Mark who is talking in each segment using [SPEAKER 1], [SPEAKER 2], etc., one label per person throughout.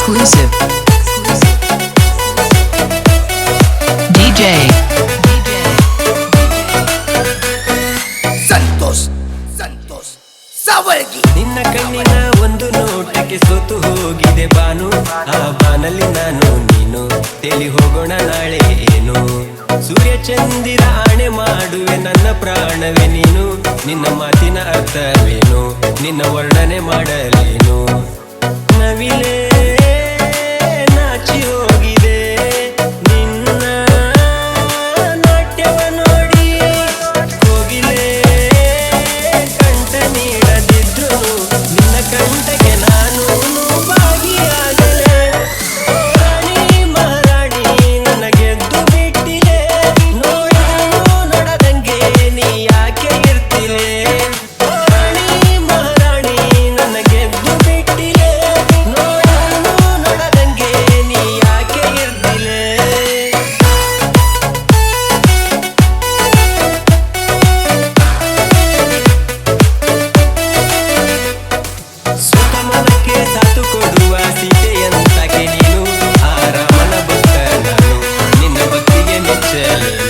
[SPEAKER 1] Exclusive. DJ.
[SPEAKER 2] Santosh ಸಾವರ್ಗಿ.
[SPEAKER 3] ನಿನ್ನ ಕಣ್ಣಿನ ಒಂದು ನೋಟಕ್ಕೆ ಸೋತು ಹೋಗಿದೆ ಬಾನು. ಆ ಬಾನಲ್ಲಿ ನಾನು ನೀನು ತೇಲಿ ಹೋಗೋಣ ನಾಳೆ ಏನು. ಸೂರ್ಯ ಚಂದಿರ ಆಣೆ ಮಾಡುವೆ ನನ್ನ ಪ್ರಾಣವೇ ನೀನು. ನಿನ್ನ ಮಾತಿನ ಅರ್ಥವೇನು, ನಿನ್ನ ವರ್ಣನೆ ಮಾಡಲೇನು. ನವಿಲೇ ನಾಚಿ ಹೋಗಿದೆ ನಿನ್ನ ನಾಟ್ಯವ ನೋಡಿ. ಕೋಗಿಲೆ ಕಂಠ ನೀಡದಿದ್ರು ನಿನ್ನ ಕಂಠಕ್ಕೆ ನಾನು ಭಾಗಿಯಾಗಲೇ. ರಾಣಿ ಮಹಾರಾಣಿ ನನ್ನ ಗೆದ್ದು ಬಿಟ್ಟಿದೆ. ನೋಡಿದನು ನೋಡದಂಗೆ ನೀ ಯಾಕೆ ಇರ್ತಿಲೆ. ರಾಣಿ ಮಹಾರಾಣಿ ನನ್ನ ಗೆದ್ದು ಬಿಟ್ಟಿದೆ. ನೋಡಿದನು ನೋಡದಂಗೆ ನೀ ಯಾಕೆ ಇರ್ತಿಲೆ. ಸುತಮನಕ್ಕೆ ಸಾತು ಕೊಡುವ ಸೀತೆಯಂತಕ್ಕೆ ನೀನು. ಆ ರಾಮನ ಭಕ್ತ ನಾನು, ನಿನ್ನ ಭಕ್ತಿಗೆ ಮೆಚ್ಚಲೇನು.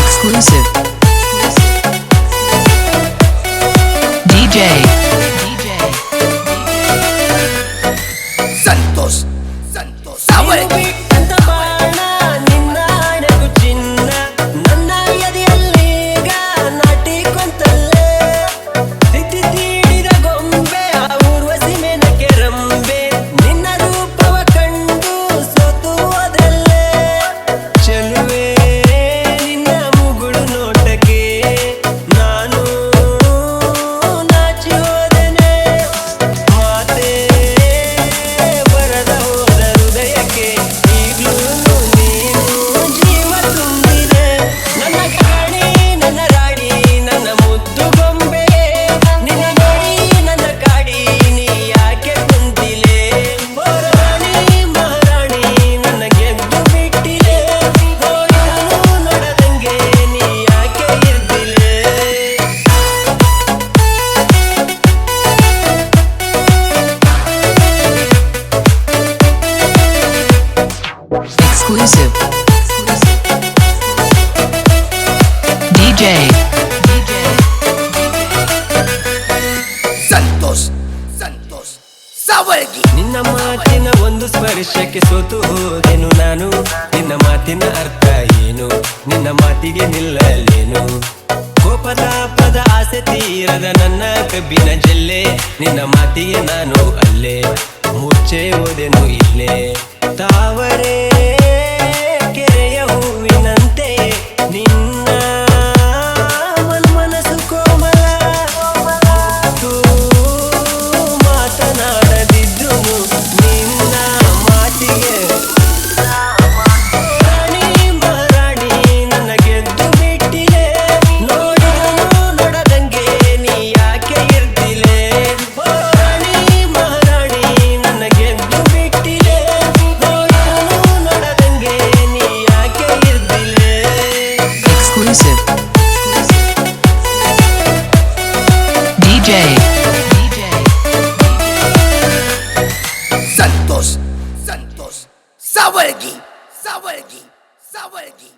[SPEAKER 1] Exclusive. DJ.
[SPEAKER 2] ಸಂತೋಷ್ ಸಾವರ್ಗಿ.
[SPEAKER 3] ಬಿಟ್ಟಂತ ಬಾಣ ನಿನ್ನ ಅಣೆಗೂ ಚಿನ್ನ. ನನ್ನ ಎದೆಯಲ್ಲೀಗ ನಾಟಿ ಕೊಂತಲ್ಲೇ. ತಿದ್ದಿ ತೀಡಿದ ಗೊಂಬೆ ಆ ಊರ್ವಶಿ ಮೇನಕೆ ರಂಬೆ. ನಿನ್ನ ರೂಪವ ಕಂಡು ಸೋತು ಹೋದಲ್ಲೇ. ಚೆಲುವೆ ನಿನ್ನ ಮುಗುಳು ನೋಟಕ್ಕೆ ನಾನು ನಾಚಿ ಹೋದೆನೆ. ಮಾತೇ ಬರದ ಹೋದ ಹೃದಯಕ್ಕೆ ಈಗ್ಲೂ ನೀನು ಜೀವ ತುಂಬಿದೆ. ನನ್ನ ಕಾಣಿ ನನ್ನ ರಾಣಿ ನನ್ನ ಮುದ್ದು ಗೊಂಬೆ. ನಿನ್ನ ನೋಡಿ ನನ್ನ ಕಾಡಿ ನೀ ಯಾಕೆ ಕುಂತಿಲೆ. ರಾಣಿ ಮಹಾರಾಣಿ ನನ್ನ ಗೆದ್ದು ಬಿಟ್ಟಿದೆ. ನೋಡಿದನು ನೋಡದಂಗೆ ನೀ ಯಾಕೆ ಇರ್ತಿಲೆ.
[SPEAKER 1] Exclusive. DJ.
[SPEAKER 2] ಸಂತೋಷ್ ಸಾವರ್ಗಿ.
[SPEAKER 3] ನಿನ್ನ ಮಾತಿನ ಒಂದು ಸ್ಪರ್ಶಕ್ಕೆ ಸೋತು ಹೋದೆನು ನಾನು. ನಿನ್ನ ಮಾತಿನ ಅರ್ಥ ಏನು, ನಿನ್ನ ಮಾತಿಗೆ ನಿಲ್ಲಲೇನು. ಕೋಪದ ಪದ ಆಸೆ ತೀರದ ನನ್ನ ಕಬ್ಬಿನ ಜಲ್ಲೆ. ನಿನ್ನ ಮಾತಿಗೆ ನಾನು ಅಲ್ಲೇ ಮುಚ್ಚೆ ಹೋದೆನು ಇಲ್ಲೇ. ತಾವರೇ ಕೆರೆಯ ಹೂವಿನಂತೆ ನಿನ್ನ ಮನಸ್ಸು ಕೋಮಲ. ಮಾತನಾಡದಿದ್ರು ನಿನ್ನ ಮಾತಿಗೆ. ರಾಣಿ ಮಹಾರಾಣಿ ನನ್ನ ಗೆದ್ದು ಬಿಟ್ಟಿದೆ. ನೋಡಿದನು ನೋಡದಂಗೆ ನೀ ಯಾಕೆ ಇರ್ತಿಲೆ. ರಾಣಿ ಮಹಾರಾಣಿ ನನ್ನ ಗೆದ್ದು ಬಿಟ್ಟಿದೆ. ನೋಡಿದನು ನೋಡದಂಗೆ ನೀ ಯಾಕೆ ಇರ್ತಿಲೆ.
[SPEAKER 1] Exclusive. DJ.
[SPEAKER 2] ಸಂತೋಷ್ ಸಾವರ್ಗಿ. ಸಾವರ್ಗಿ.